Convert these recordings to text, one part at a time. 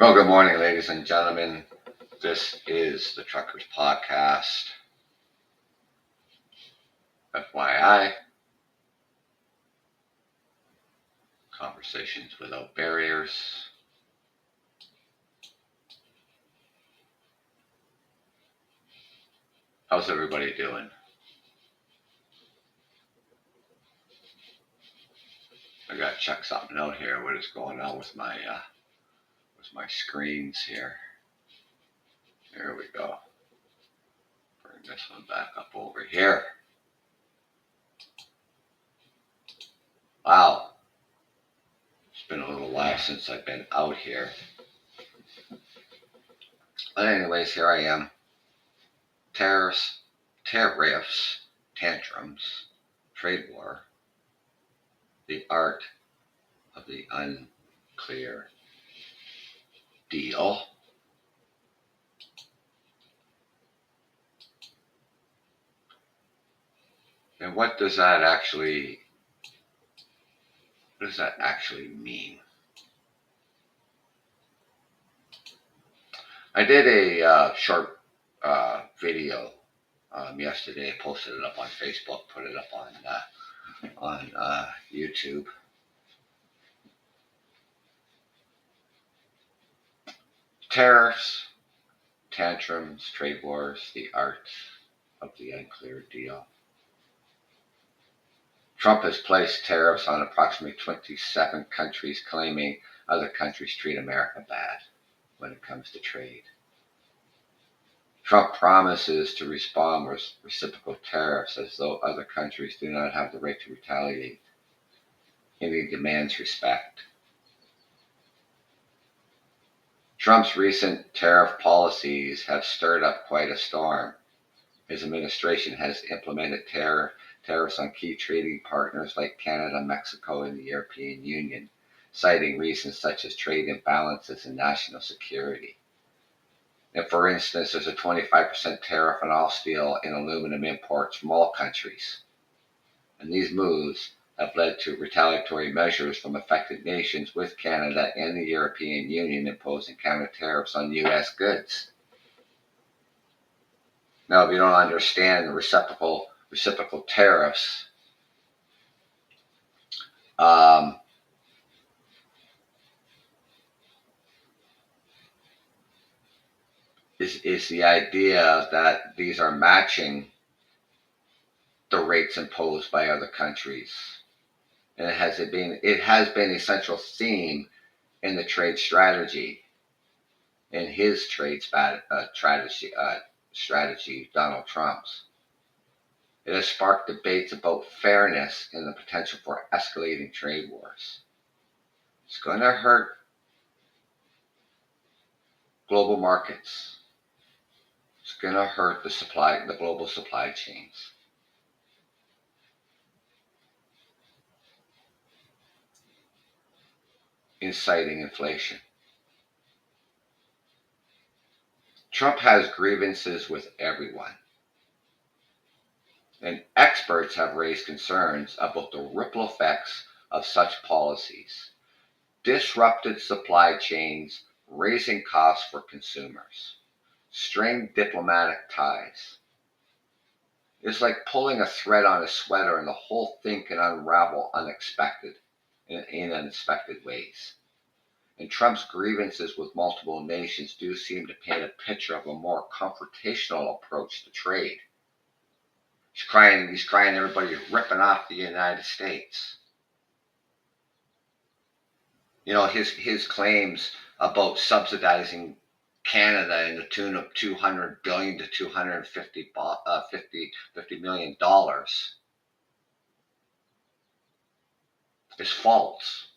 Well, good morning, ladies and gentlemen. This is the Truckers Podcast. FYI, conversations without barriers. How's everybody doing? I gotta check something out here. What is going on with my screens here? There we go. Bring this one back up over here. Wow, it's been a little while since I've been out here. But anyways, here I am. Tariffs, tantrums, trade war, the art of the unclear deal. And what does that actually mean? I did a short video yesterday. Posted it up on Facebook. Put it up on YouTube. Tariffs, tantrums, trade wars, the art of the unclear deal. Trump has placed tariffs on approximately 27 countries, claiming other countries treat America bad when it comes to trade. Trump promises to respond with reciprocal tariffs as though other countries do not have the right to retaliate. And he demands respect. Trump's recent tariff policies have stirred up quite a storm. His administration has implemented tariffs on key trading partners like Canada, Mexico, and the European Union, citing reasons such as trade imbalances and national security. And for instance, there's a 25% tariff on all steel and aluminum imports from all countries. And these moves have led to retaliatory measures from affected nations, with Canada and the European Union imposing counter tariffs on U.S. goods. Now, if you don't understand reciprocal tariffs, is the idea that these are matching the rates imposed by other countries. And it has been a central theme in the trade strategy, in his trade strategy, Donald Trump's. It has sparked debates about fairness and the potential for escalating trade wars. It's going to hurt global markets. It's going to hurt the global supply chains. Inciting inflation. Trump has grievances with everyone. And experts have raised concerns about the ripple effects of such policies. Disrupted supply chains, raising costs for consumers, strained diplomatic ties. It's like pulling a thread on a sweater, and the whole thing can unravel in unexpected ways. And Trump's grievances with multiple nations do seem to paint a picture of a more confrontational approach to trade. He's crying everybody ripping off the United States. You know, his claims about subsidizing Canada in the tune of $200 billion to $250 million is false.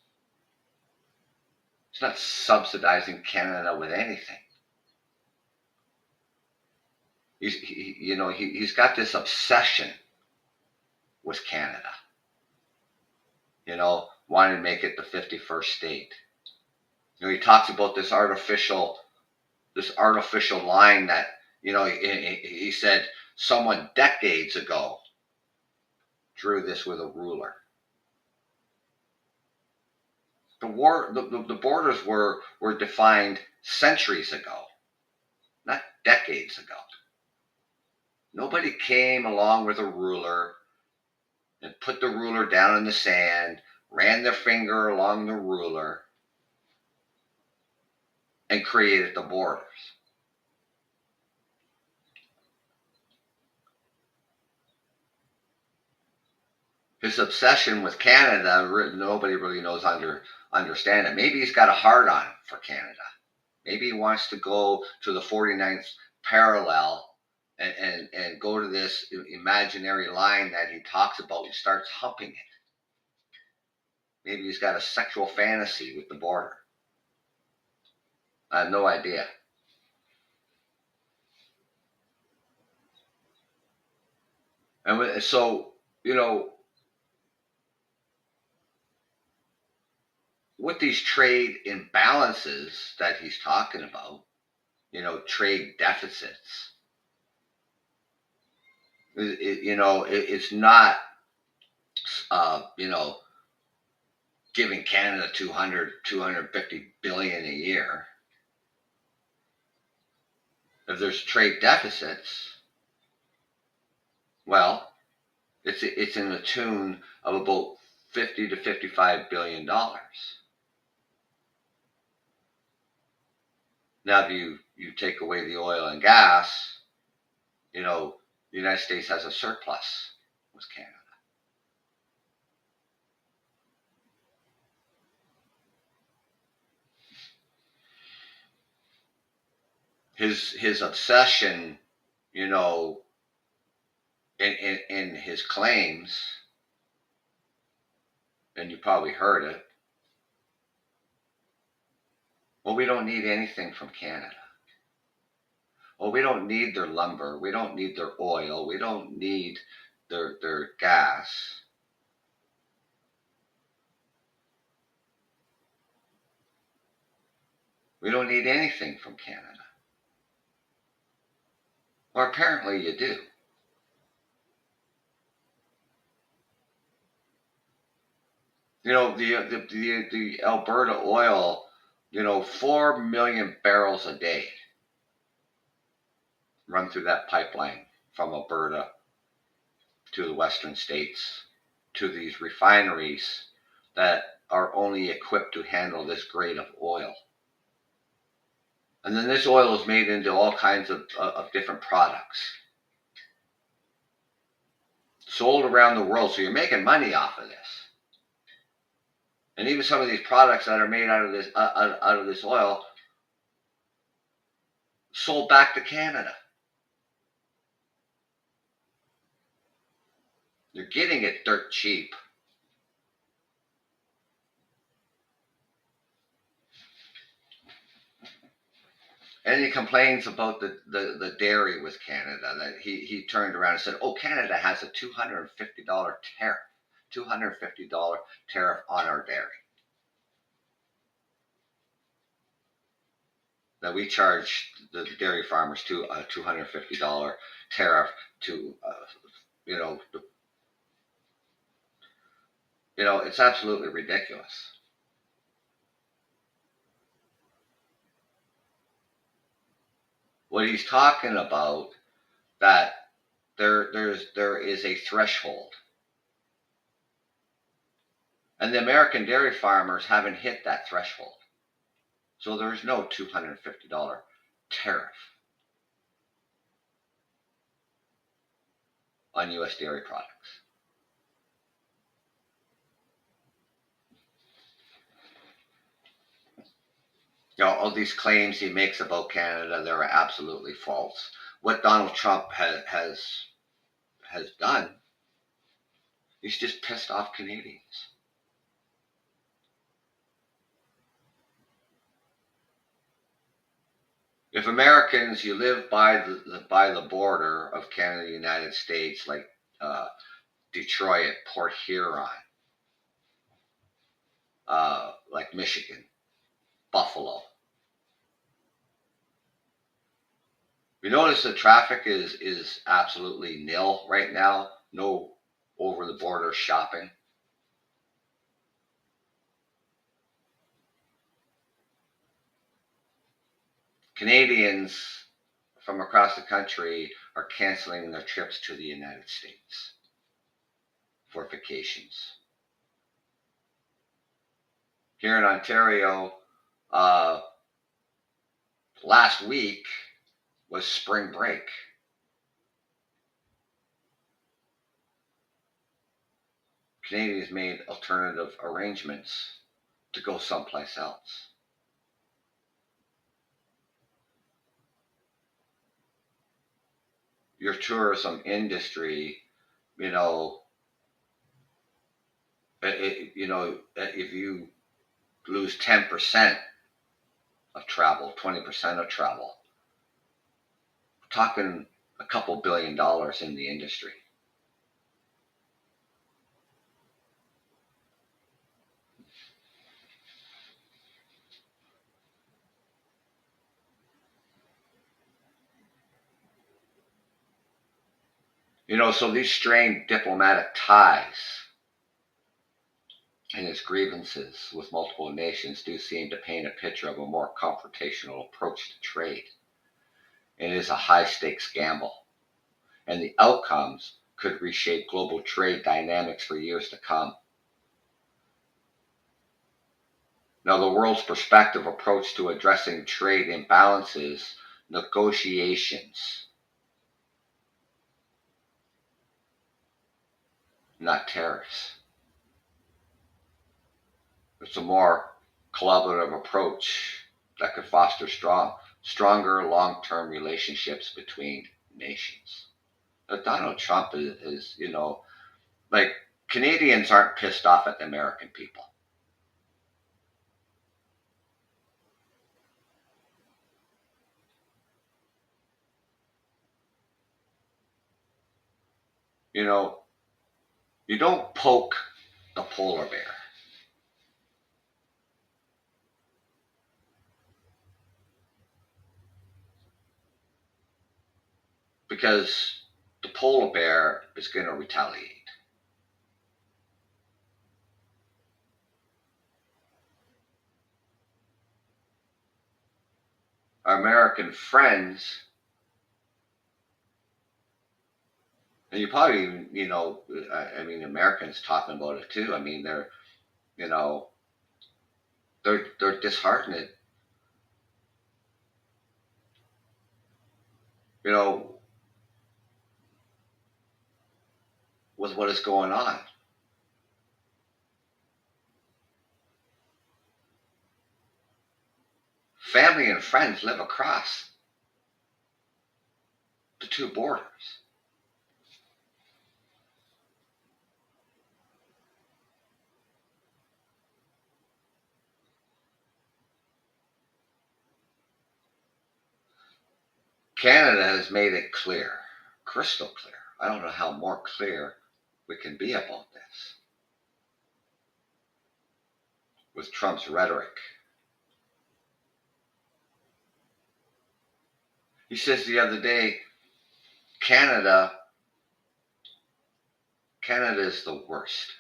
It's not subsidizing Canada with anything. He's got this obsession with Canada. Wanting to make it the 51st state. He talks about this artificial line that, he said someone decades ago drew this with a ruler. The borders were defined centuries ago, not decades ago. Nobody came along with a ruler and put the ruler down in the sand, ran their finger along the ruler, and created the borders. His obsession with Canada, nobody really knows understand it. Maybe he's got a hard on for Canada. Maybe he wants to go to the 49th parallel and go to this imaginary line that he talks about and starts humping it. Maybe he's got a sexual fantasy with the border. I have no idea. And so, with these trade imbalances that he's talking about, trade deficits, it's not, giving Canada 250 billion a year. If there's trade deficits, well, it's in the tune of about $50 to $55 billion. Now, if you take away the oil and gas, the United States has a surplus with Canada. His obsession, in his claims, and you probably heard it, well, we don't need anything from Canada. Well, we don't need their lumber. We don't need their oil. We don't need their gas. We don't need anything from Canada. Or apparently you do. The Alberta oil, 4 million barrels a day run through that pipeline from Alberta to the western states, to these refineries that are only equipped to handle this grade of oil. And then this oil is made into all kinds of different products, sold around the world. So you're making money off of this. And even some of these products that are made out of this oil sold back to Canada. You're getting it dirt cheap. And he complains about the dairy with Canada, that he turned around and said, oh, Canada has a $250 tariff, $250 tariff on our dairy. That we charge the dairy farmers to a $250 tariff to, it's absolutely ridiculous. What he's talking about, that there is a threshold, and the American dairy farmers haven't hit that threshold, so there's no $250 tariff on U.S. dairy products. All these claims he makes about Canada, they're absolutely false. What Donald Trump has done, he's just pissed off Canadians. If Americans, you live by the border of Canada and the United States, like Detroit, Port Huron, like Michigan, Buffalo. You notice the traffic is absolutely nil right now. No over the border shopping. Canadians from across the country are canceling their trips to the United States for vacations. Here in Ontario, last week was spring break. Canadians made alternative arrangements to go someplace else. Your tourism industry, you know, if you lose 10% of travel, 20% of travel, we're talking a couple $1 billion in the industry. So these strained diplomatic ties and his grievances with multiple nations do seem to paint a picture of a more confrontational approach to trade. It is a high stakes gamble, and the outcomes could reshape global trade dynamics for years to come. Now, the world's prospective approach to addressing trade imbalances, negotiations, not tariffs. It's a more collaborative approach that could foster stronger long-term relationships between nations. Now, Donald Trump is, like, Canadians aren't pissed off at the American people. You don't poke the polar bear. Because the polar bear is going to retaliate. Our American friends, and you probably, Americans talking about it too. I mean, they're disheartened. With what is going on. Family and friends live across the two borders. Canada has made it clear, crystal clear. I don't know how more clear we can be about this with Trump's rhetoric. He says the other day, Canada is the worst.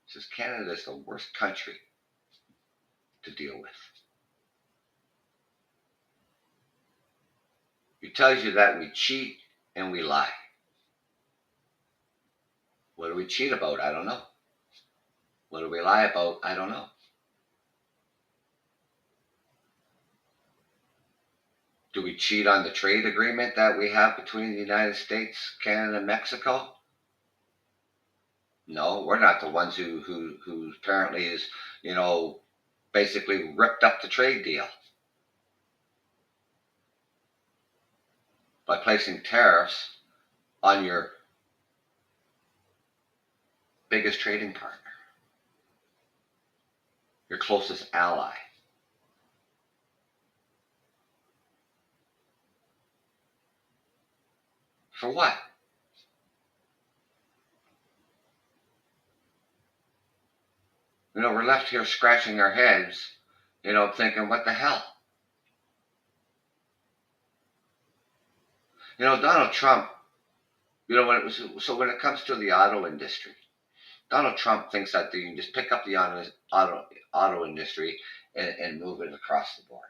He says Canada is the worst country to deal with. He tells you that we cheat and we lie. What do we cheat about? I don't know. What do we lie about? I don't know. Do we cheat on the trade agreement that we have between the United States, Canada, and Mexico? No, we're not the ones who apparently is, basically ripped up the trade deal by placing tariffs on your biggest trading partner, your closest ally. For what? We're left here scratching our heads, thinking, what the hell? Donald Trump, when it comes to the auto industry, Donald Trump thinks that you can just pick up the auto industry and move it across the border.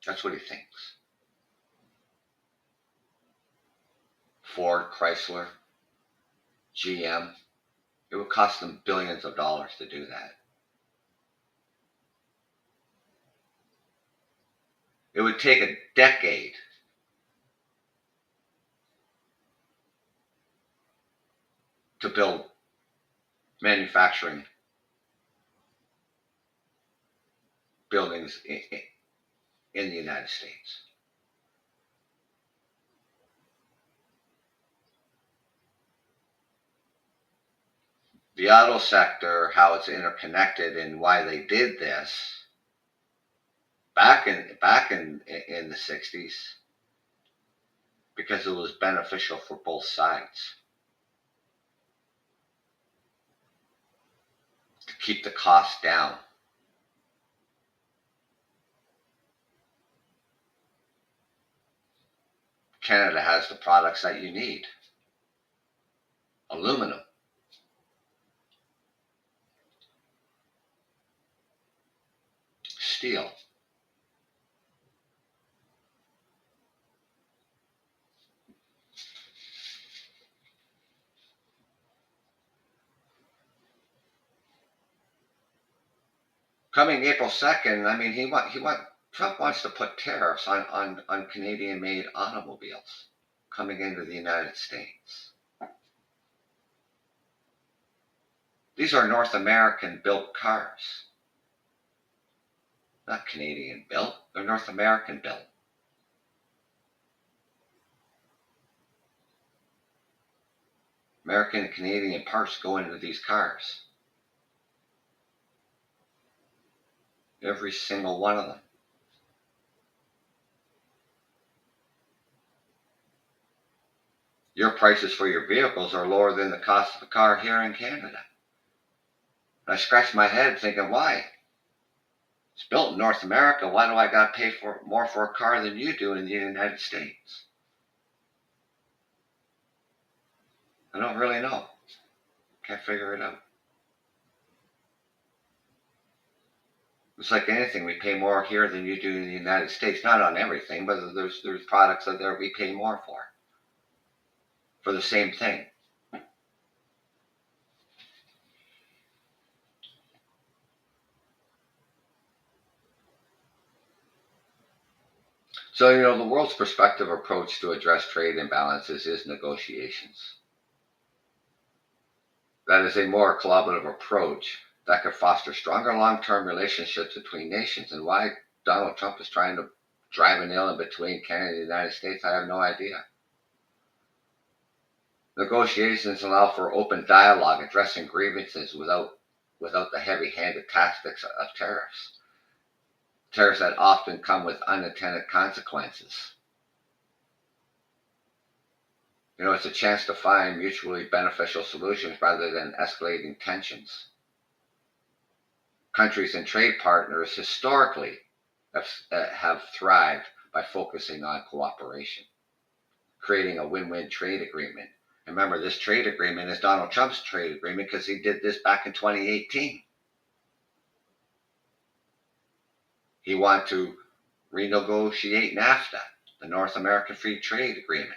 That's what he thinks. Ford, Chrysler, GM, it would cost them billions of dollars to do that. It would take a decade to build manufacturing buildings in the United States. The auto sector, how it's interconnected and why they did this back in the 60s, because it was beneficial for both sides to keep the cost down. Canada has the products that you need. Aluminum, steel. Coming April 2nd, I mean, Trump wants to put tariffs on Canadian-made automobiles coming into the United States. These are North American-built cars. Not Canadian-built, they're North American-built. American and Canadian parts go into these cars. Every single one of them. Your prices for your vehicles are lower than the cost of a car here in Canada. And I scratched my head thinking, why? It's built in North America. Why do I got to pay more for a car than you do in the United States? I don't really know. Can't figure it out. It's like anything. We pay more here than you do in the United States. Not on everything, but there's products out there we pay more for the same thing. So, the world's prospective approach to address trade imbalances is negotiations. That is a more collaborative approach that could foster stronger long-term relationships between nations. And why Donald Trump is trying to drive a nail in between Canada and the United States, I have no idea. Negotiations allow for open dialogue, addressing grievances without the heavy-handed tactics of tariffs. Tariffs that often come with unintended consequences. It's a chance to find mutually beneficial solutions rather than escalating tensions. Countries and trade partners historically have thrived by focusing on cooperation, creating a win-win trade agreement. And remember, this trade agreement is Donald Trump's trade agreement because he did this back in 2018. He wanted to renegotiate NAFTA, the North American Free Trade Agreement.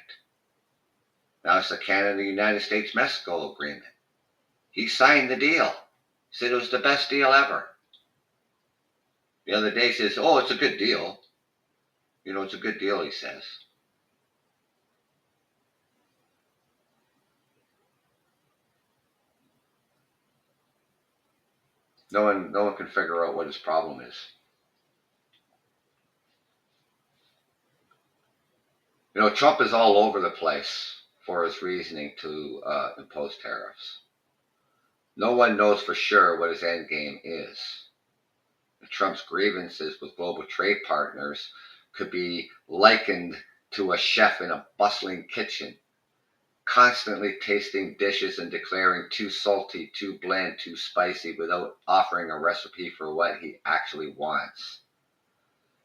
Now it's the Canada-United States-Mexico Agreement. He signed the deal. He said it was the best deal ever. The other day he says, oh, it's a good deal. It's a good deal, he says. No one can figure out what his problem is. Trump is all over the place for his reasoning to impose tariffs. No one knows for sure what his end game is. Trump's grievances with global trade partners could be likened to a chef in a bustling kitchen, constantly tasting dishes and declaring too salty, too bland, too spicy without offering a recipe for what he actually wants.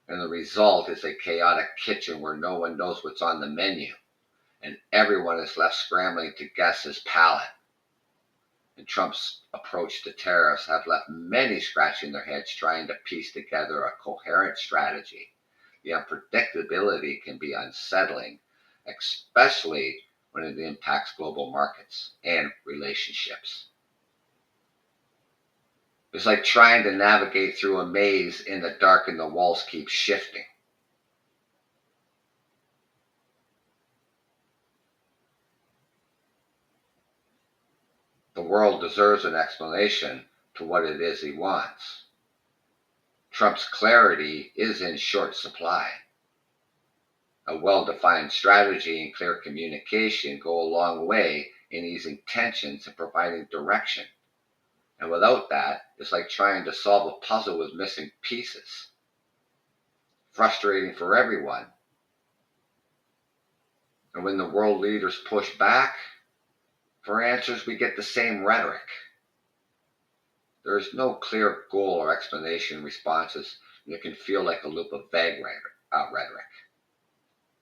And the result is a chaotic kitchen where no one knows what's on the menu, and everyone is left scrambling to guess his palate. And Trump's approach to tariffs have left many scratching their heads trying to piece together a coherent strategy the unpredictability can be unsettling, especially when it impacts global markets and relationships. It's like trying to navigate through a maze in the dark and the walls keep shifting. The world deserves an explanation to what it is he wants. Trump's clarity is in short supply. A well-defined strategy and clear communication go a long way in easing tensions and providing direction. And without that, it's like trying to solve a puzzle with missing pieces. Frustrating for everyone. And when the world leaders push back for answers, we get the same rhetoric. There is no clear goal or explanation responses, and it can feel like a loop of vague rhetoric.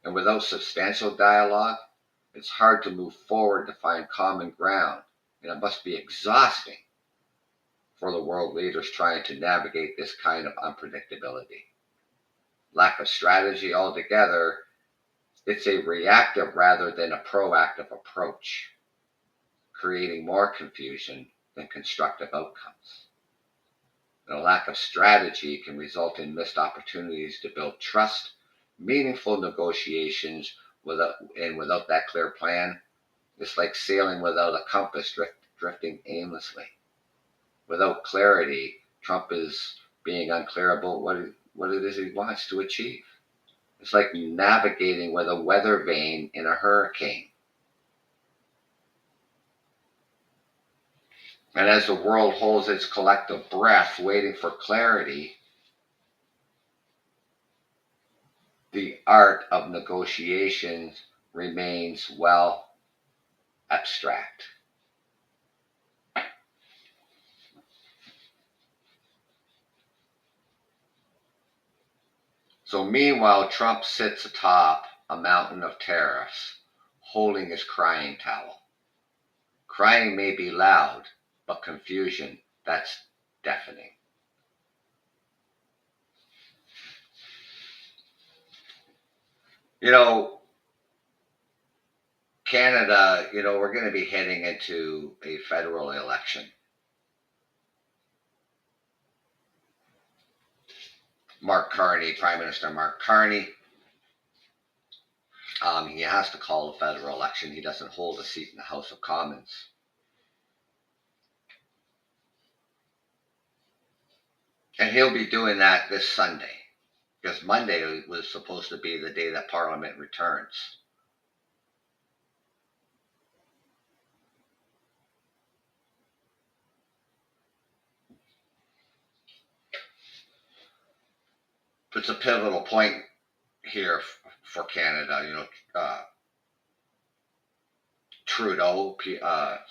And without substantial dialogue, it's hard to move forward to find common ground, and it must be exhausting for the world leaders trying to navigate this kind of unpredictability. Lack of strategy altogether, it's a reactive rather than a proactive approach, creating more confusion than constructive outcomes. And a lack of strategy can result in missed opportunities to build trust, meaningful negotiations, without that clear plan. It's like sailing without a compass, drifting aimlessly. Without clarity, Trump is being unclear about what it is he wants to achieve. It's like navigating with a weather vane in a hurricane. And as the world holds its collective breath, waiting for clarity, the art of negotiations remains, well, abstract. So meanwhile, Trump sits atop a mountain of tariffs, holding his crying towel. Crying may be loud, but confusion, that's deafening. You know, Canada, we're going to be heading into a federal election. Prime Minister Mark Carney, he has to call a federal election. He doesn't hold a seat in the House of Commons. And he'll be doing that this Sunday, because Monday was supposed to be the day that Parliament returns. It's a pivotal point here for Canada. Trudeau,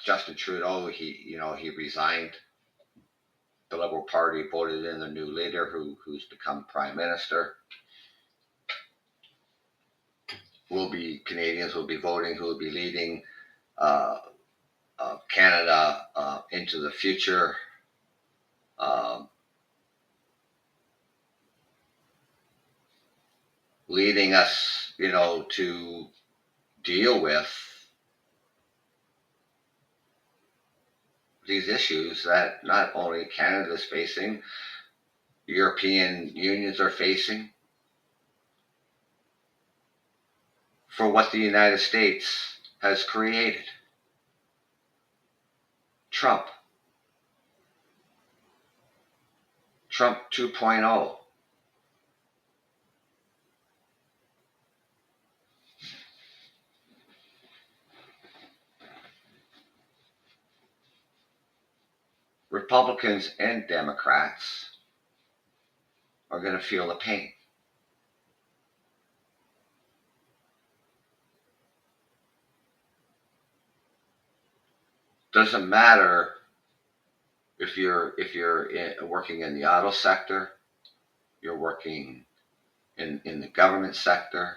Justin Trudeau, he resigned. The Liberal Party voted in the new leader who's become Prime Minister. Canadians will be voting who will be leading Canada into the future. Leading us, to deal with these issues that not only Canada is facing, European unions are facing, for what the United States has created. Trump 2.0. Republicans and Democrats are going to feel the pain. Doesn't matter if you're working in the auto sector, you're working in the government sector,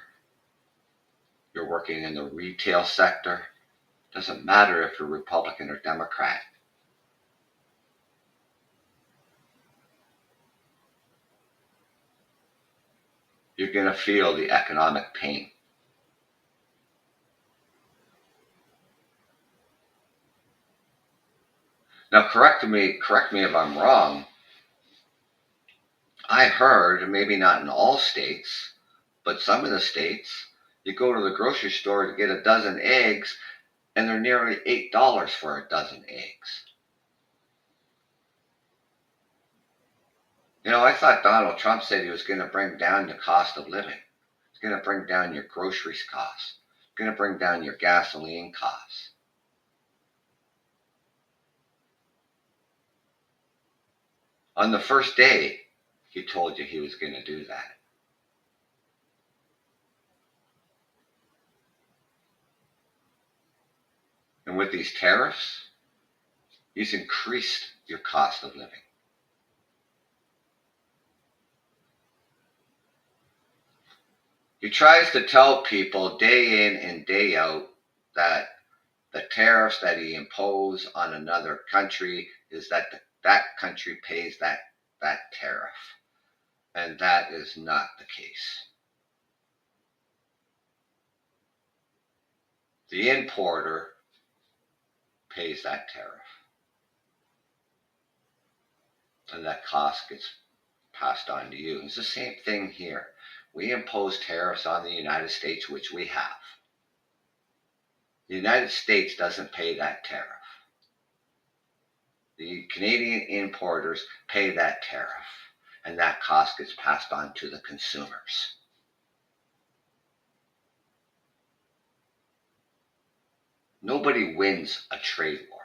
you're working in the retail sector. Doesn't matter if you're Republican or Democrat. you're going to feel the economic pain. Now, correct me if I'm wrong. I heard, maybe not in all states, but some of the states, you go to the grocery store to get a dozen eggs, and they're nearly $8 for a dozen eggs. I thought Donald Trump said he was going to bring down the cost of living. He's going to bring down your groceries costs. He's going to bring down your gasoline costs. On the first day, he told you he was going to do that. And with these tariffs, he's increased your cost of living. He tries to tell people day in and day out that the tariffs that he imposed on another country is that that country pays that tariff. And that is not the case. The importer pays that tariff. And that cost gets passed on to you. It's the same thing here. We impose tariffs on the United States, which we have. The United States doesn't pay that tariff. The Canadian importers pay that tariff, and that cost gets passed on to the consumers. Nobody wins a trade war.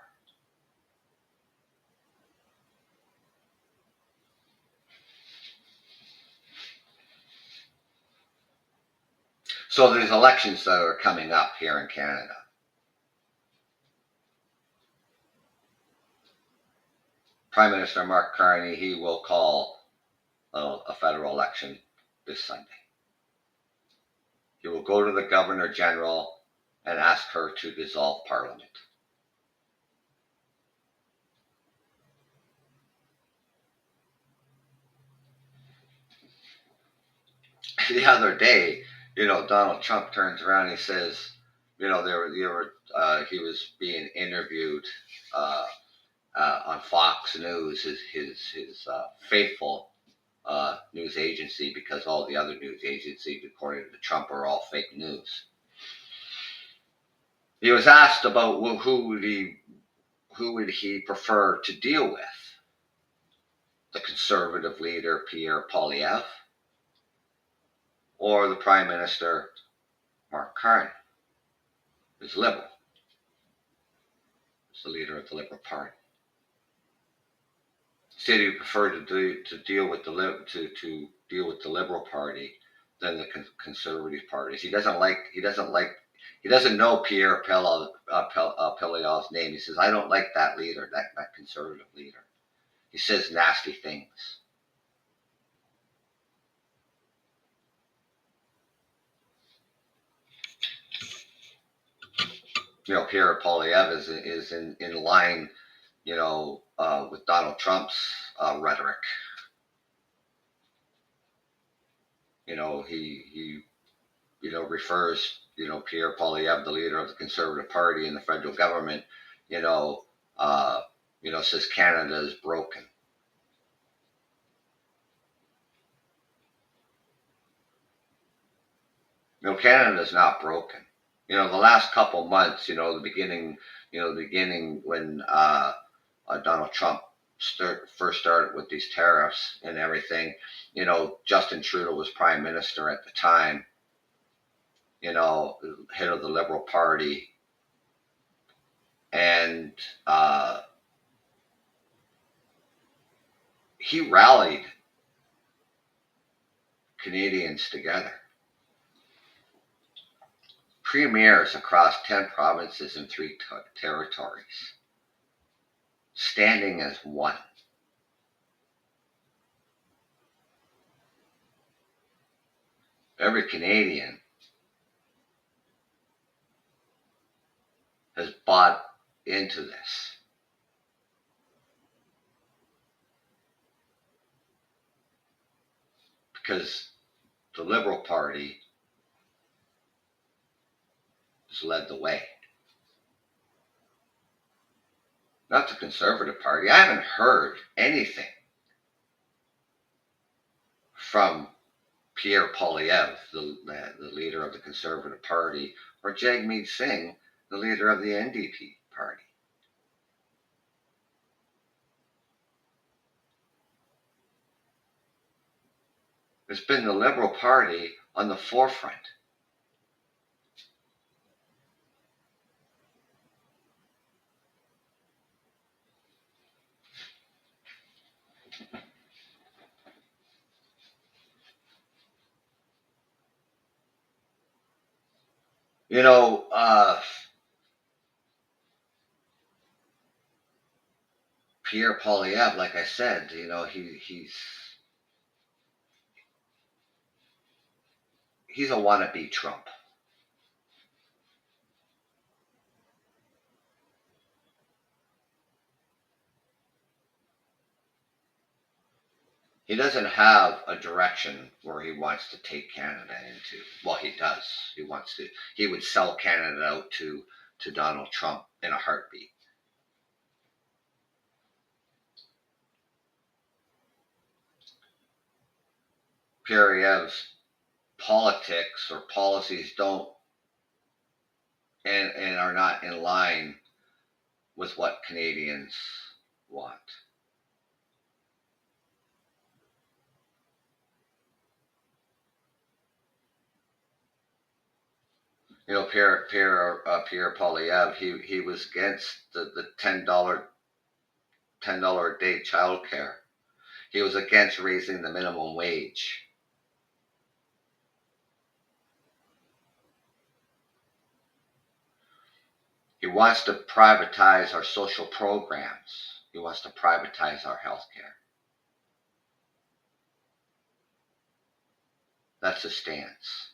So there's elections that are coming up here in Canada. Prime Minister Mark Carney, he will call a federal election this Sunday. He will go to the Governor General and ask her to dissolve Parliament. The other day, Donald Trump turns around and he says, he was being interviewed on Fox News, his faithful news agency, because all the other news agencies, according to Trump, are all fake news. He was asked about who would he prefer to deal with, the conservative leader Pierre Poilievre or the Prime Minister Mark Carney, who's liberal. He's the leader of the Liberal Party. He said he preferred to deal with the Liberal Party than the conservative parties. He doesn't know Pierre Poilievre's name. He says, I don't like that leader, that conservative leader. He says nasty things. Pierre Poilievre is in line, with Donald Trump's rhetoric. He refers, Pierre Poilievre, the leader of the Conservative Party in the federal government, says Canada is broken. Canada is not broken. The last couple months, the beginning when Donald Trump first started with these tariffs and everything, Justin Trudeau was prime minister at the time, head of the Liberal Party, and he rallied Canadians together. Premiers across 10 provinces and 3 territories, standing as one. Every Canadian has bought into this. Because the Liberal Party has led the way. Not the Conservative Party. I haven't heard anything from Pierre Poilievre, the leader of the Conservative Party, or Jagmeet Singh, the leader of the NDP party. It's been the Liberal Party on the forefront. You know, Pierre Poilievre, like I said, you know, he's a wannabe Trump. He doesn't have a direction where he wants to take Canada into. Well, he does. He would sell Canada out to Donald Trump in a heartbeat. Poilievre's politics or policies don't and are not in line with what Canadians want. You know, Pierre Poilievre, he was against the $10 a day childcare. He was against raising the minimum wage. He wants to privatize our social programs. He wants to privatize our health care. That's his stance.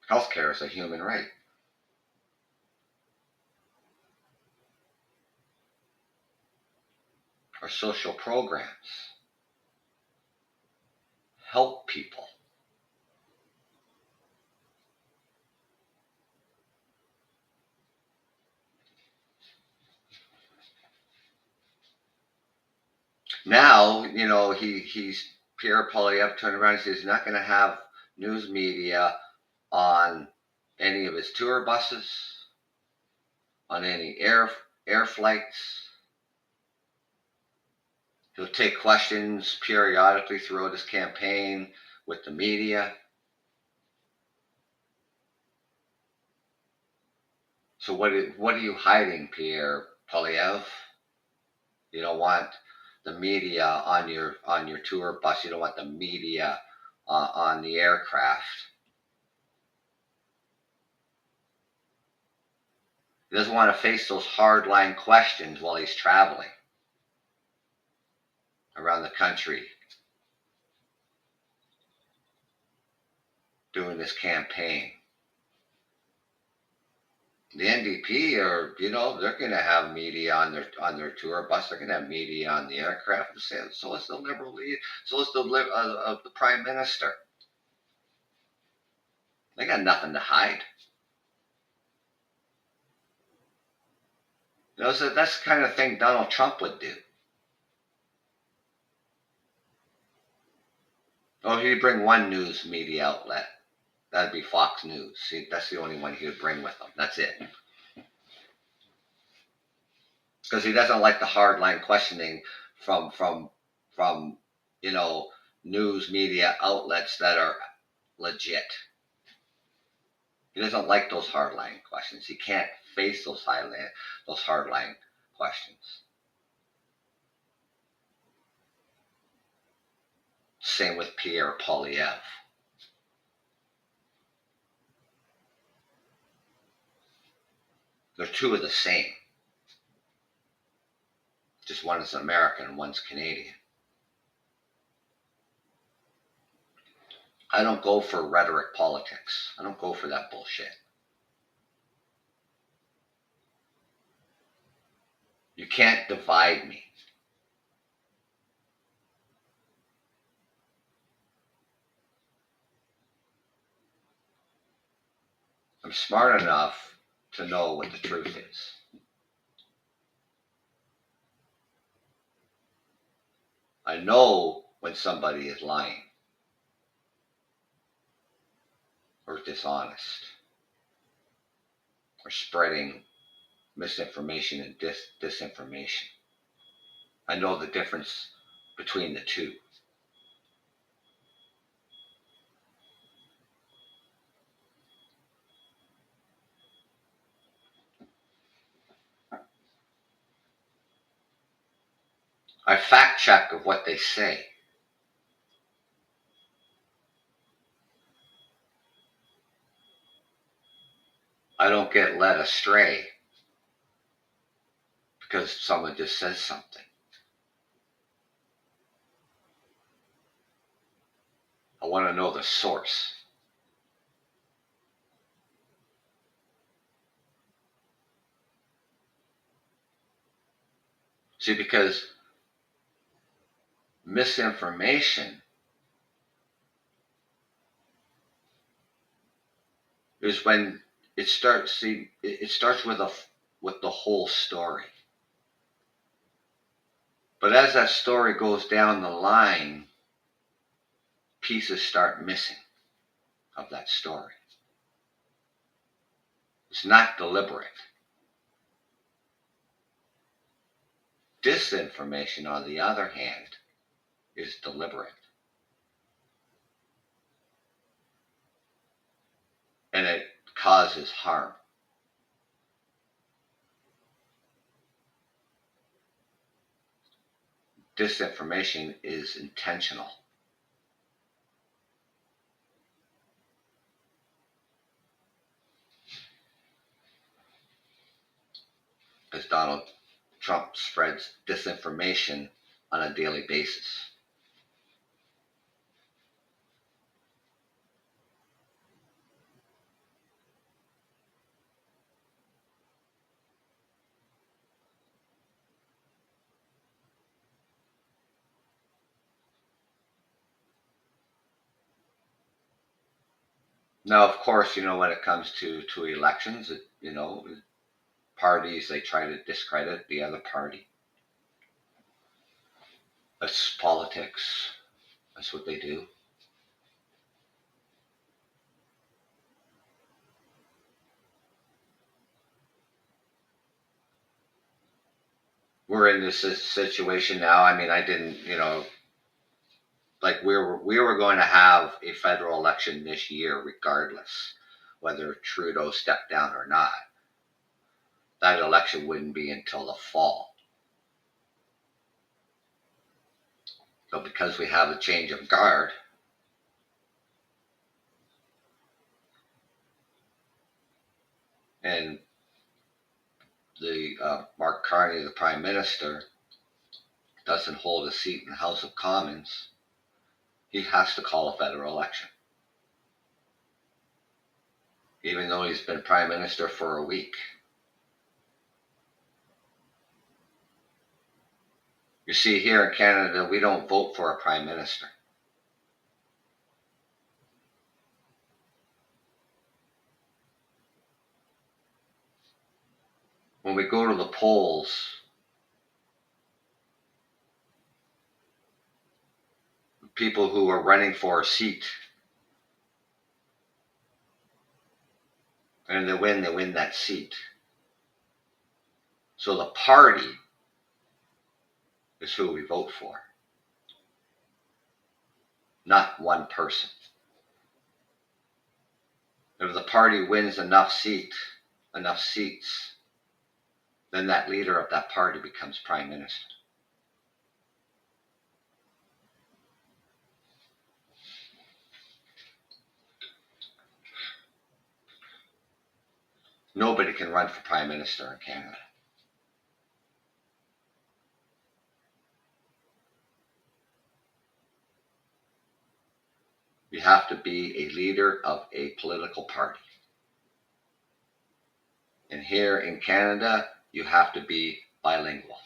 Health care is a human right. Our social programs help people. Now, you know, he's Pierre Poilievre turned around and says he's not going to have news media on any of his tour buses, on any air flights. He'll take questions periodically throughout his campaign with the media. So what are you hiding, Pierre Poilievre? You don't want the media on your tour bus. You don't want the media on the aircraft. He doesn't want to face those hardline questions while he's traveling around the country doing this campaign. The NDP are, you know, they're going to have media on their tour bus. They're going to have media on the aircraft. So is the Liberal leader. So is the Prime Minister. They got nothing to hide. You know, so that's the kind of thing Donald Trump would do. Oh, he'd bring one news media outlet. That'd be Fox News. See, that's the only one he would bring with him. That's it. Because he doesn't like the hardline questioning from you know, news media outlets that are legit. He doesn't like those hardline questions. He can't face those hardline questions. Same with Pierre Poilievre. They're two of the same. Just one is American and one's Canadian. I don't go for rhetoric politics. I don't go for that bullshit. You can't divide me. I'm smart enough to know what the truth is. I know when somebody is lying or dishonest or spreading misinformation and disinformation. I know the difference between the two. I fact check of what they say. I don't get led astray because someone just says something. I want to know the source. See, because misinformation is when it starts. See, it starts with the whole story. But as that story goes down the line, pieces start missing of that story. It's not deliberate. Disinformation, on the other hand, is deliberate. And it causes harm. Disinformation is intentional. As Donald Trump spreads disinformation on a daily basis. Now, of course, when it comes to elections, parties, they try to discredit the other party. That's politics. That's what they do. We're in this situation now. I mean, I didn't, like we were going to have a federal election this year, regardless whether Trudeau stepped down or not. That election wouldn't be until the fall. So because we have a change of guard, and the Mark Carney, the Prime Minister, doesn't hold a seat in the House of Commons, he has to call a federal election. Even though he's been Prime Minister for a week. You see, here in Canada, we don't vote for a Prime Minister. When we go to the polls, people who are running for a seat, and they win that seat. So the party is who we vote for, not one person. If the party wins enough seats, then that leader of that party becomes Prime Minister. Nobody can run for Prime Minister in Canada. You have to be a leader of a political party. And here in Canada, you have to be bilingual.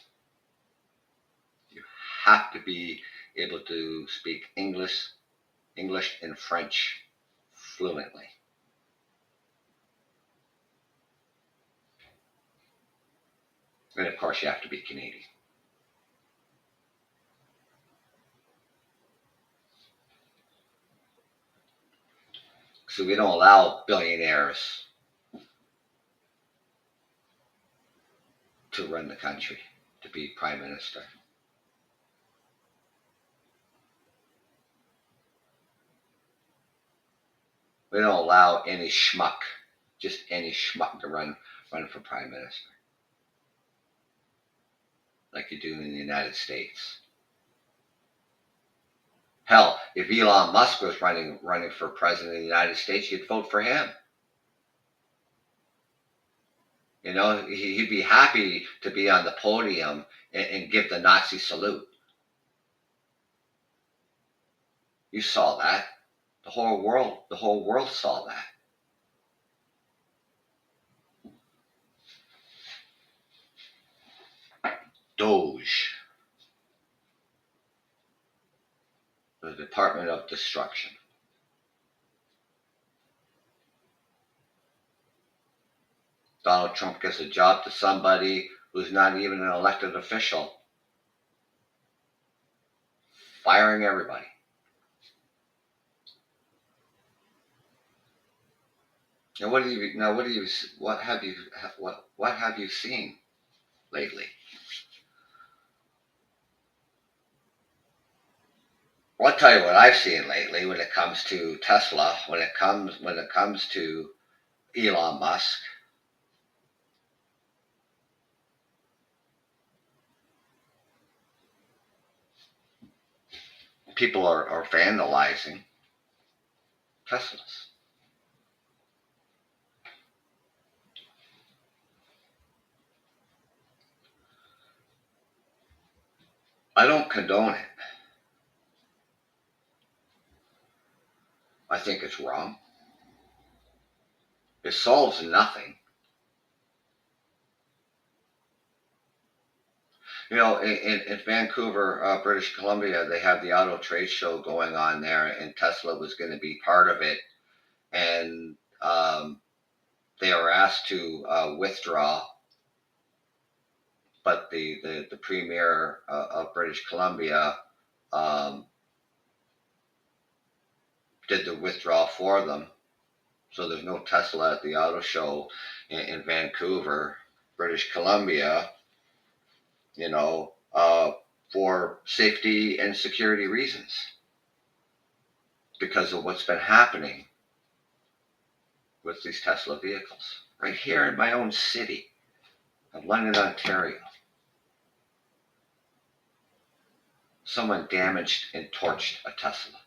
You have to be able to speak English and French fluently. And of course, you have to be Canadian. So we don't allow billionaires to run the country, to be prime minister. We don't allow any schmuck, just any schmuck, to run for prime minister, like you do in the United States. Hell, if Elon Musk was running for president of the United States, you'd vote for him. You know, he'd be happy to be on the podium and give the Nazi salute. You saw that. The whole world saw that. Doge, the Department of Destruction. Donald Trump gives a job to somebody who's not even an elected official, firing everybody. Now, what have you seen lately? Well, I'll tell you what I've seen lately when it comes to Tesla, when it comes to Elon Musk. People are vandalizing Teslas. I don't condone it. I think it's wrong. It solves nothing. You know, in Vancouver, British Columbia, they have the auto trade show going on there, and Tesla was going to be part of it. And they were asked to withdraw, but the premier of British Columbia did the withdrawal for them. So there's no Tesla at the auto show in Vancouver, British Columbia, you know, for safety and security reasons, because of what's been happening with these Tesla vehicles. Right here in my own city of London, Ontario, someone damaged and torched a Tesla.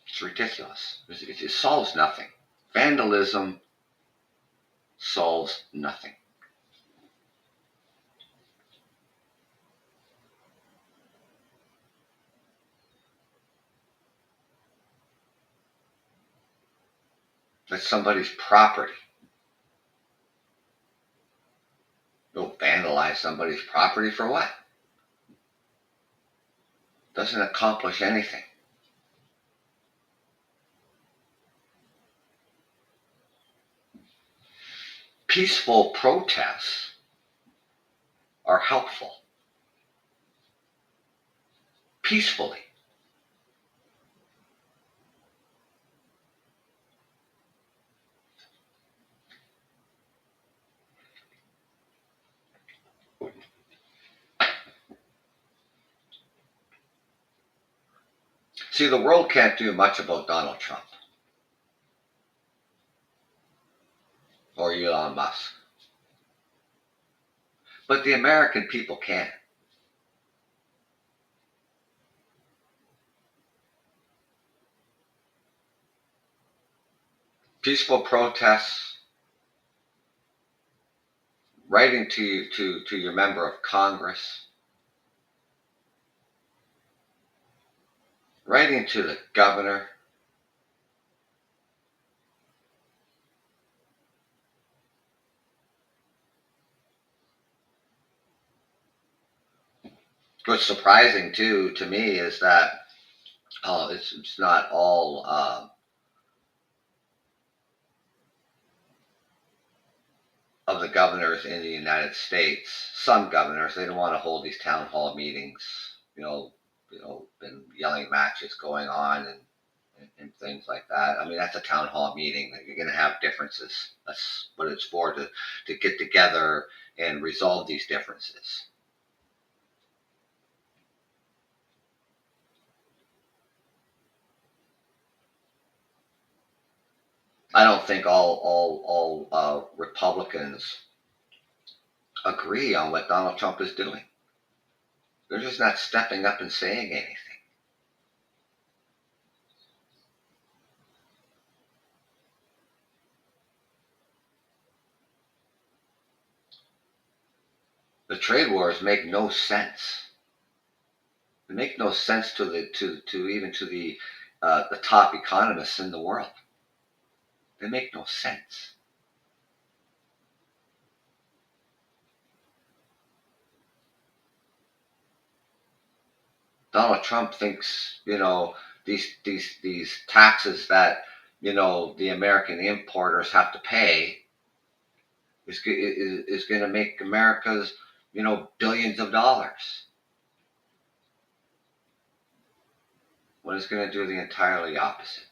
It's ridiculous. It solves nothing. Vandalism solves nothing. That's somebody's property. You'll vandalize somebody's property for what? Doesn't accomplish anything. Peaceful protests are helpful. Peacefully. See, the world can't do much about Donald Trump or Elon Musk, but the American people can. Peaceful protests, writing to your member of Congress, writing to the governor. What's surprising too to me is that it's not all of the governors in the United States. Some governors, they don't want to hold these town hall meetings. And yelling matches going on and things like that. I mean, that's a town hall meeting. You're going to have differences. That's what it's for, to get together and resolve these differences. I don't think all Republicans agree on what Donald Trump is doing. They're just not stepping up and saying anything. The trade wars make no sense. They make no sense to the top economists in the world. They make no sense. Donald Trump thinks, these taxes that, the American importers have to pay is going to make America's, billions of dollars. When it's going to do the entirely opposite.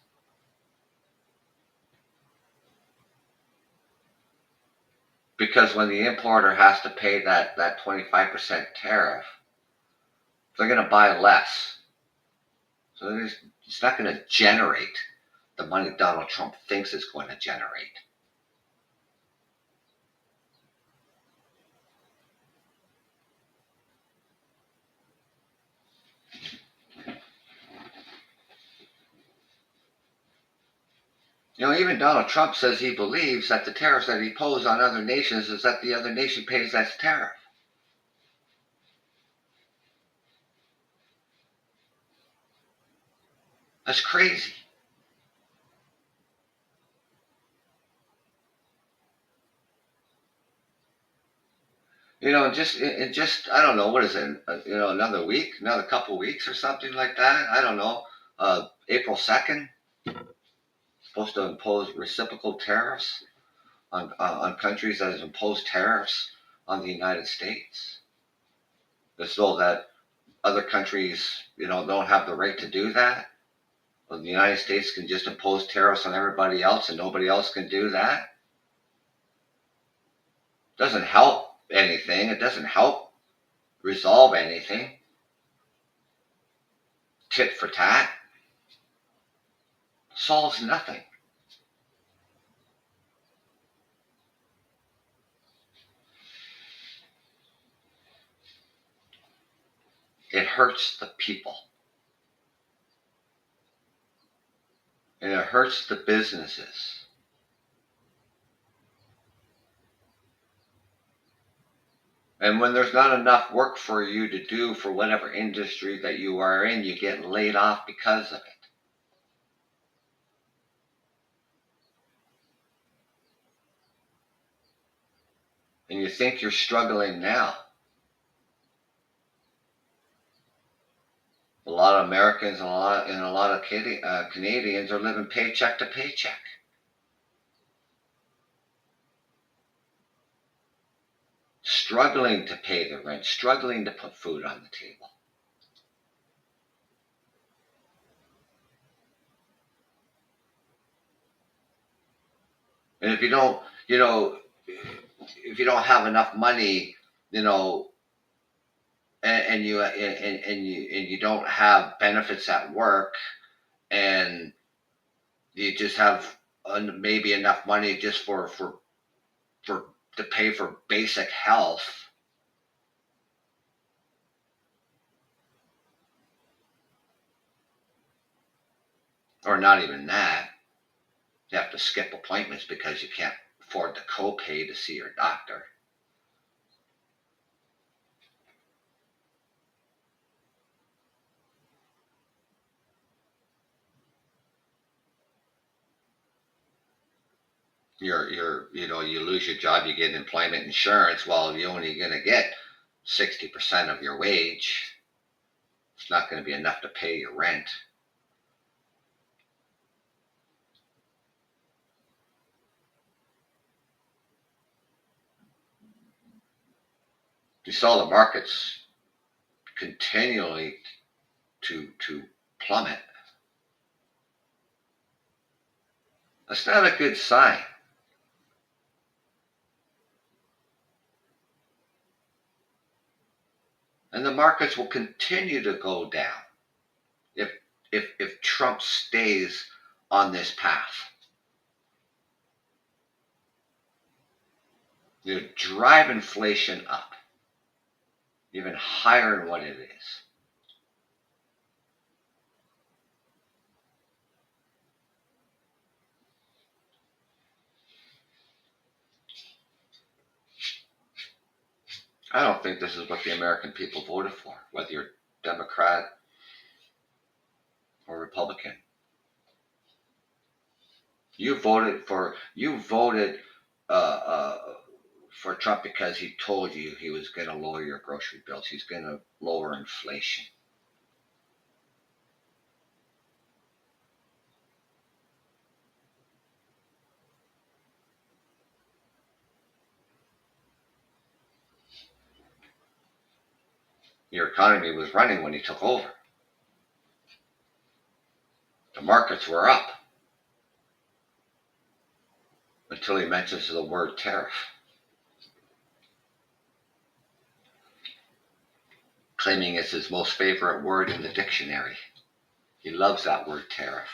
Because when the importer has to pay that 25% tariff, they're going to buy less. So it's not going to generate the money Donald Trump thinks it's going to generate. Even Donald Trump says he believes that the tariffs that he imposed on other nations is that the other nation pays that tariff. That's crazy. just I don't know, what is it? Another week, another couple weeks or something like that. I don't know. April 2nd, supposed to impose reciprocal tariffs on countries that have imposed tariffs on the United States, as though that other countries, don't have the right to do that. Well, the United States can just impose tariffs on everybody else, and nobody else can do that. Doesn't help anything. It doesn't help resolve anything. Tit for tat solves nothing. It hurts the people. And it hurts the businesses. And when there's not enough work for you to do for whatever industry that you are in, you get laid off because of it. And you think you're struggling now. A lot of Americans and a lot of Canadians are living paycheck to paycheck. Struggling to pay the rent, struggling to put food on the table. And if you don't, if you don't have enough money, and you don't have benefits at work, and you just have maybe enough money just for to pay for basic health, or not even that. You have to skip appointments because you can't afford the copay to see your doctor. you lose your job, you get employment insurance. Well, you're only going to get 60% of your wage. It's not going to be enough to pay your rent. You saw the markets continually to plummet. That's not a good sign. And the markets will continue to go down if if Trump stays on this path. You drive inflation up even higher than what it is. I don't think this is what the American people voted for, whether you're Democrat or Republican. You voted uh, uh, for Trump because he told you he was going to lower your grocery bills. He's going to lower inflation. Your economy was running when he took over. The markets were up until he mentions the word tariff, claiming it's his most favorite word in the dictionary. He loves that word tariff.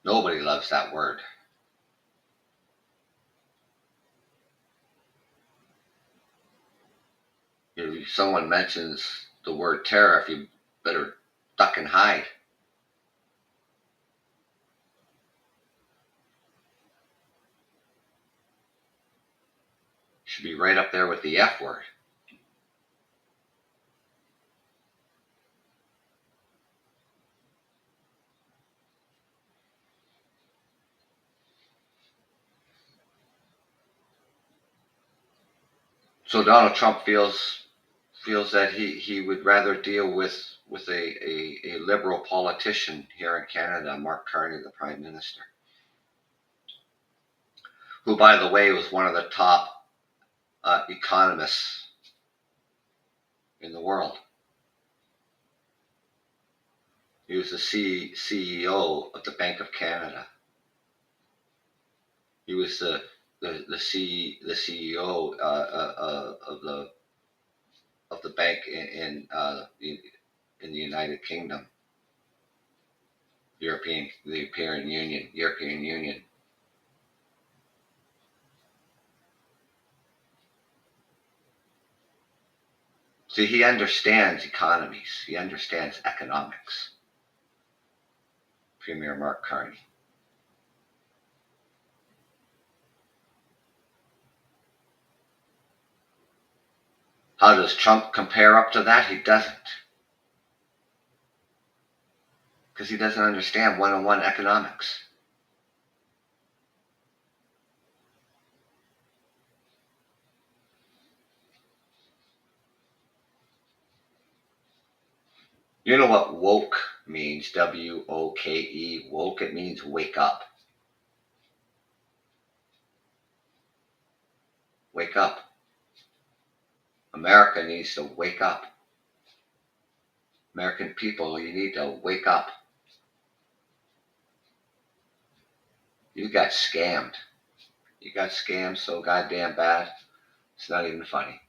Nobody loves that word. If someone mentions the word tariff, you better duck and hide. Should be right up there with the F word. So Donald Trump feels that he would rather deal with a liberal politician here in Canada, Mark Carney, the Prime Minister, who, by the way, was one of the top economists in the world. He was the CEO of the Bank of Canada. He was the CEO of the bank in the United Kingdom, European Union. See, he understands economies. He understands economics. Premier Mark Carney. How does Trump compare up to that? He doesn't. Because he doesn't understand one-on-one economics. You know what woke means? W-O-K-E. Woke, it means wake up. Wake up. America needs to wake up. American people, you need to wake up. You got scammed. You got scammed so goddamn bad, it's not even funny.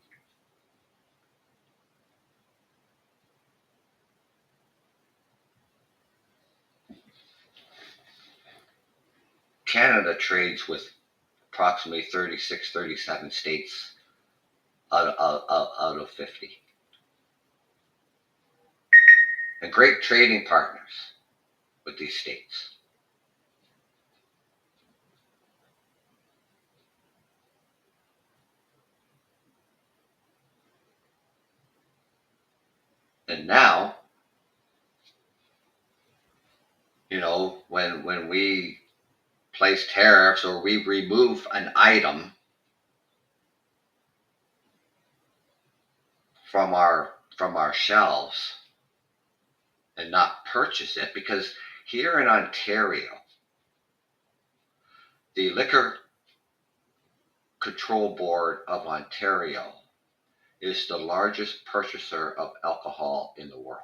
Canada trades with approximately 36, 37 states out of 50. And great trading partners with these states. And now, when we place tariffs or we remove an item from our shelves and not purchase it, because here in Ontario, the Liquor Control Board of Ontario is the largest purchaser of alcohol in the world.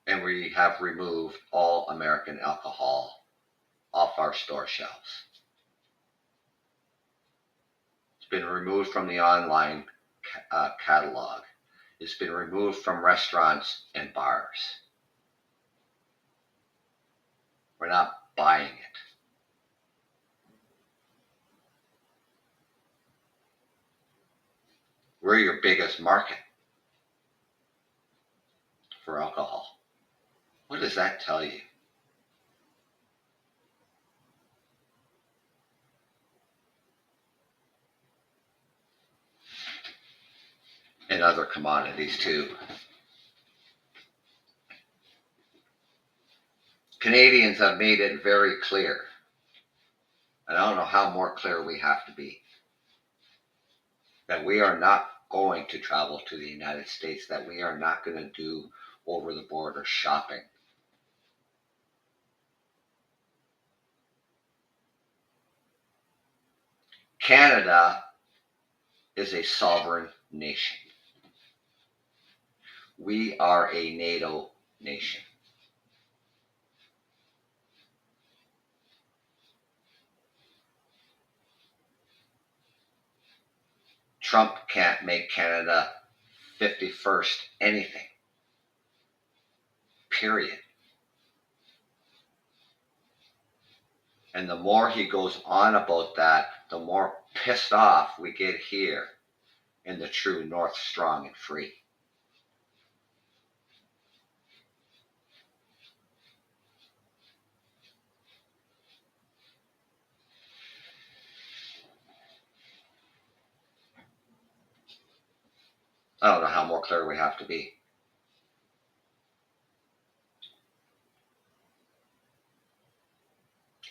And we have removed all American alcohol off our store shelves. It's been removed from the online catalog. It's been removed from restaurants and bars. We're not buying it. We're your biggest market for alcohol. What does that tell you? And other commodities too. Canadians have made it very clear, and I don't know how more clear we have to be, that we are not going to travel to the United States, that we are not going to do over the border shopping. Canada is a sovereign nation. We are a NATO nation. Trump can't make Canada 51st anything. Period. And the more he goes on about that, the more pissed off we get here in the true North, strong and free. I don't know how more clear we have to be.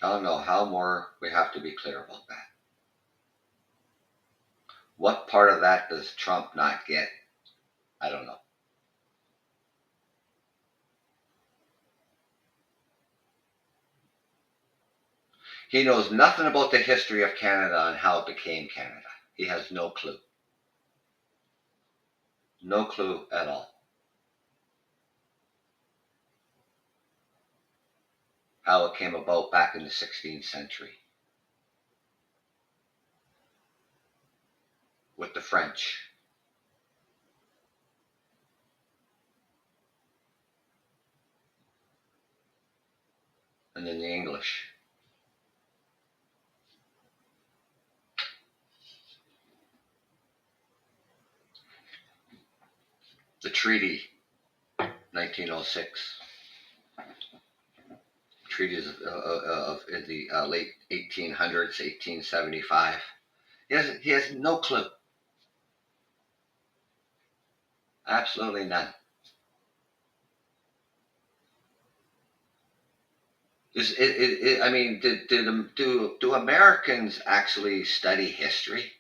I don't know how more we have to be clear about that. What part of that does Trump not get? I don't know. He knows nothing about the history of Canada and how it became Canada. He has no clue. No clue at all. How it came about back in the 16th century with the French. And then the English. The treaty, 1906. Treaties of the late 1800s, 1875. He has no clue. Absolutely none. I mean, do Americans actually study history?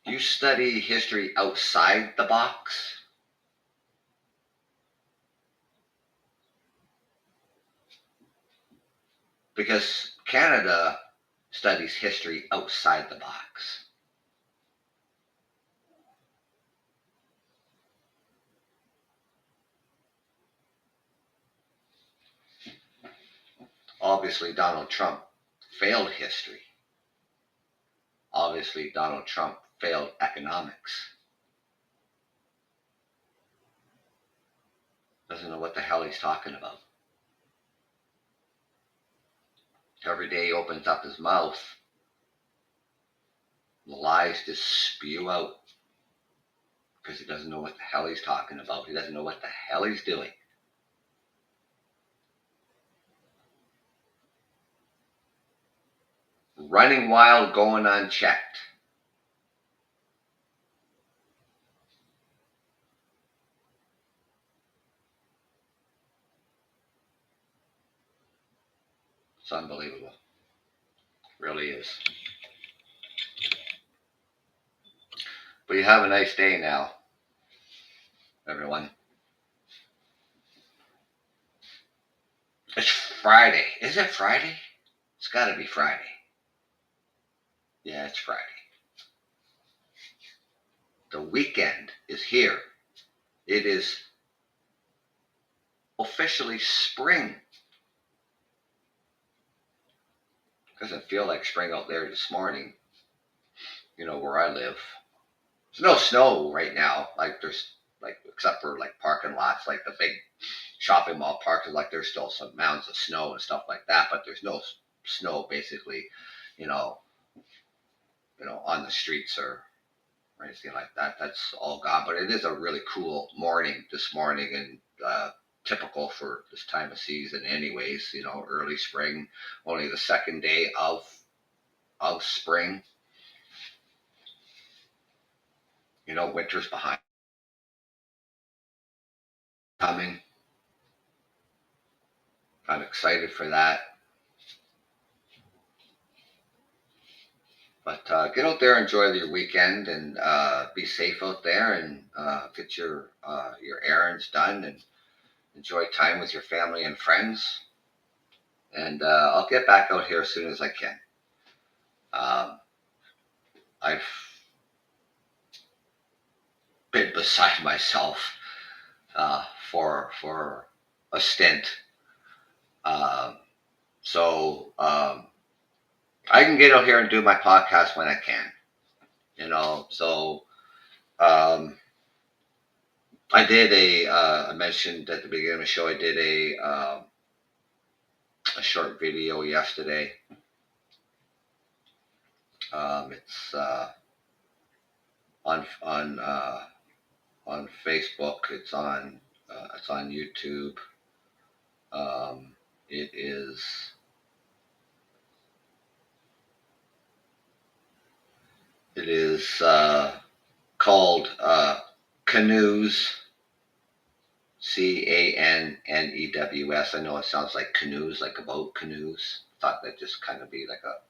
You study history outside the box? Because Canada studies history outside the box. Obviously, Donald Trump failed history. Obviously, Donald Trump failed economics. Doesn't know what the hell he's talking about. Every day he opens up his mouth, the lies just spew out because he doesn't know what the hell he's talking about. He doesn't know what the hell he's doing. running wild, going unchecked. It's unbelievable. It really is. But you have a nice day now, everyone. It's Friday. Is it Friday? It's got to be Friday. Yeah, it's Friday. The weekend is here. It is officially spring. Doesn't feel like spring out there this morning, where I live. There's no snow right now. Except for parking lots, like the big shopping mall parking, there's still some mounds of snow and stuff like that, but there's no snow basically, you know, on the streets or anything like that. That's all gone. But it is a really cool morning this morning, and typical for this time of season anyways, early spring, only the second day of spring. Winter's behind coming. I'm excited for that. But get out there, enjoy your weekend, and be safe out there, and get your errands done, and enjoy time with your family and friends. And I'll get back out here as soon as I can. I've been beside myself for a stint, so I can get out here and do my podcast when I can. So I did I mentioned at the beginning of the show, I did a short video yesterday. It's on Facebook. It's on YouTube. It is called Canoes. Cannews. I know it sounds like canoes, like a boat, canoes. Thought that'd just kind of be like a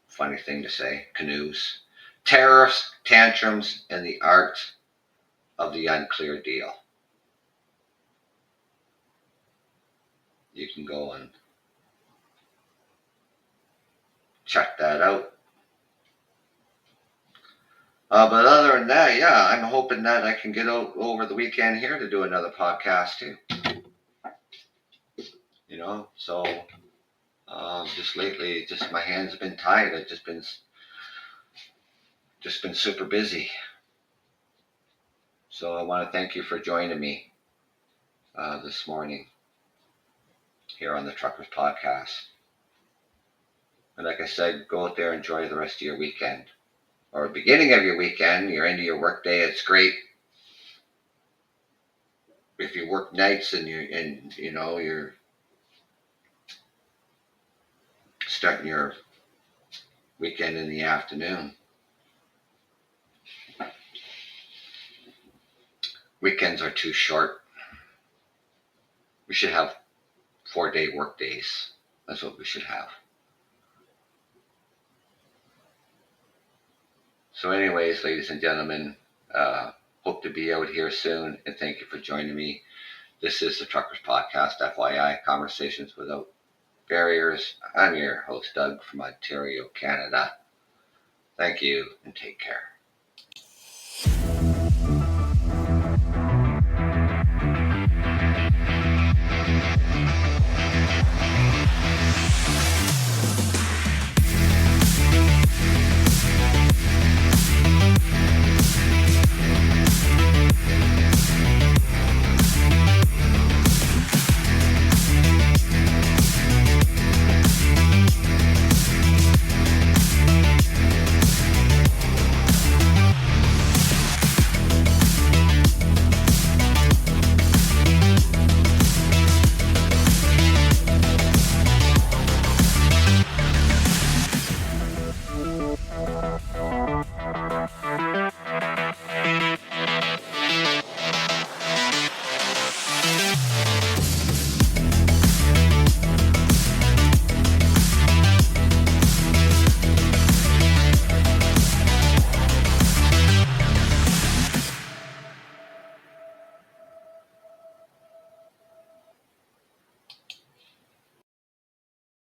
funny thing to say. Canoes. Tariffs, tantrums, and the art of the unclear deal. You can go and check that out. But other than that, yeah, I'm hoping that I can get over the weekend here to do another podcast too. So just lately, just my hands have been tied. I've just been super busy. So I want to thank you for joining me this morning here on the Truckers Podcast. And like I said, go out there, enjoy the rest of your weekend. Or beginning of your weekend, you're into your work day, it's great. If you work nights and you're starting your weekend in the afternoon. Weekends are too short. We should have 4-day work days. That's what we should have. So anyways, ladies and gentlemen, hope to be out here soon, and thank you for joining me. This is the Truckers Podcast, FYI, Conversations Without Barriers. I'm your host, Doug, from Ontario, Canada. Thank you, and take care.